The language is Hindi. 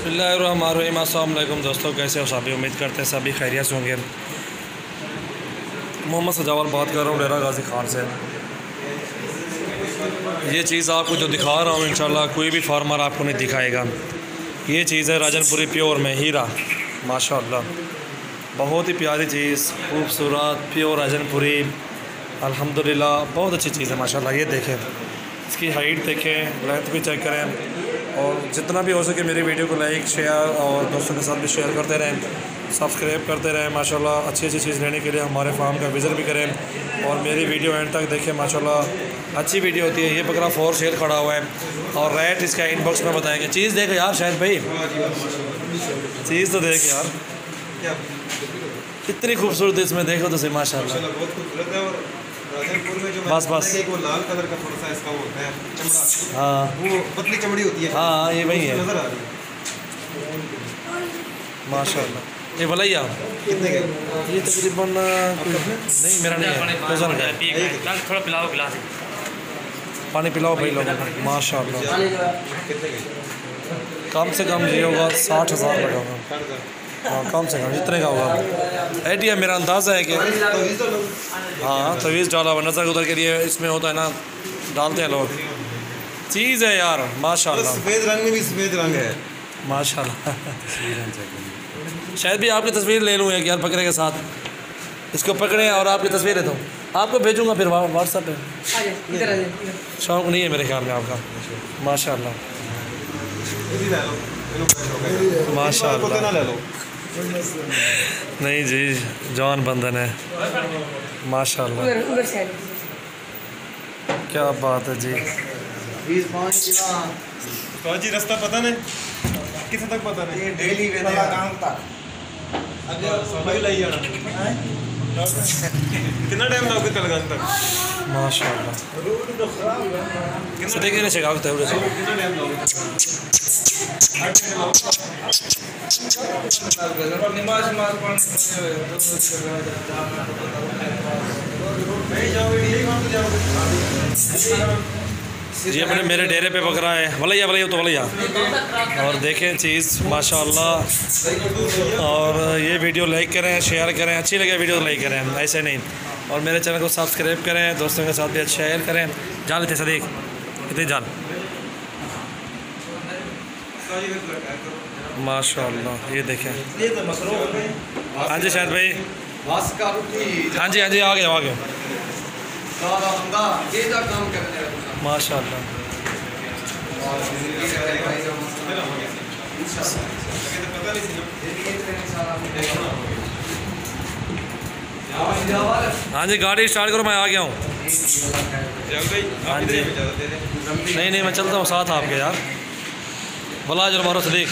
बिस्मिल्लाहिर्रहमानिर्रहीम। अस्सलाम वालेकुम दोस्तों, कैसे हो सभी? उम्मीद करते हैं सभी खैरियत से होंगे। मोहम्मद सजावल बात कर रहा हूँ डेरा गाजी खान से। ये चीज़ आपको जो दिखा रहा हूँ इंशाल्लाह कोई भी फार्मर आपको नहीं दिखाएगा। ये चीज़ है राजनपुरी प्योर में हीरा, माशाल्लाह बहुत ही प्यारी चीज़, खूबसूरत प्योर राजनपुरी, अल्हम्दुलिल्लाह बहुत अच्छी चीज़ है माशाल्लाह। ये देखें, इसकी हाइट देखें, लेंथ भी चेक करें, और जितना भी हो सके मेरी वीडियो को लाइक शेयर और दोस्तों के साथ भी शेयर करते रहें, सब्सक्राइब करते रहें। माशाल्लाह अच्छी अच्छी चीज़ लेने के लिए हमारे फार्म का विज़िट भी करें और मेरी वीडियो एंड तक देखें। माशाल्लाह अच्छी वीडियो होती है। ये बकरा फॉर सेल खड़ा हुआ है और रेट इसका इनबॉक्स में बताएंगे। चीज़ देख यार शायद भाई, चीज़ तो देख यार, कितनी खूबसूरत इसमें देखो तो सही माशाल्लाह। बस वो लाल कलर का थोड़ा सा इसका होता है चमड़ा, हाँ वो पतली चमड़ी होती है। हाँ ये वही है नजर आ रही है माशाल्लाह। ये भलाई आप कितने के? ये तकरीबन नहीं, मेरा नहीं है, डजन का है। थोड़ा पिलाओ गिलास, पानी पिलाओ भाई लोगों को। माशाल्लाह कितने के? कम से कम ये होगा 60,000 का होगा। हाँ कम से कम इतने का होगा आइडिया। मेरा अंदाज़ा है कि हाँ तवीज़ डाला हुआ नज़र उधर के लिए इसमें होता है ना, डालते हैं लोग। चीज़ है यार माशाल्लाह, सफ़ेद रंग में भी सफ़ेद रंग है माशाल्लाह। शायद भी आपकी तस्वीर ले लूँ एक यार बकरे के साथ, इसको पकड़ें और आपकी तस्वीर लेता हूँ, आपको भेजूँगा फिर व्हाट्सएप पे। शौक़ नहीं है मेरे ख्याल में आपका, माशाल्लाह माशाल्लाह। नहीं जी जवान बंधन है माशाल्लाह, क्या बात है जी। तो जी रास्ता पता नहीं कितना तक पता नहीं, डेली काम तक कितना टाइम लगोगे तलगान तक? माशाल्लाह कितना देखिए से कागज है कितना टाइम लगोगे? जी अपने मेरे डेरे पे बकरा है भलैया भलैया तो भलैया। और देखें चीज़ माशाल्लाह, और ये वीडियो लाइक करें शेयर करें, अच्छी लगे वीडियो लाइक करें ऐसे नहीं, और मेरे चैनल को सब्सक्राइब करें, दोस्तों के साथ भी शेयर करें। जान लेते सदीक इतनी जान माशाल्लाह। ये देखें हाँ जी शायद भाई, हाँ जी हाँ जी आ गया माशाल्लाह। हाँ जी गाड़ी स्टार्ट करो, मैं आ गया हूँ। हाँ जी नहीं मैं चलता हूँ साथ आपके यार, भला जो मारो सदीक।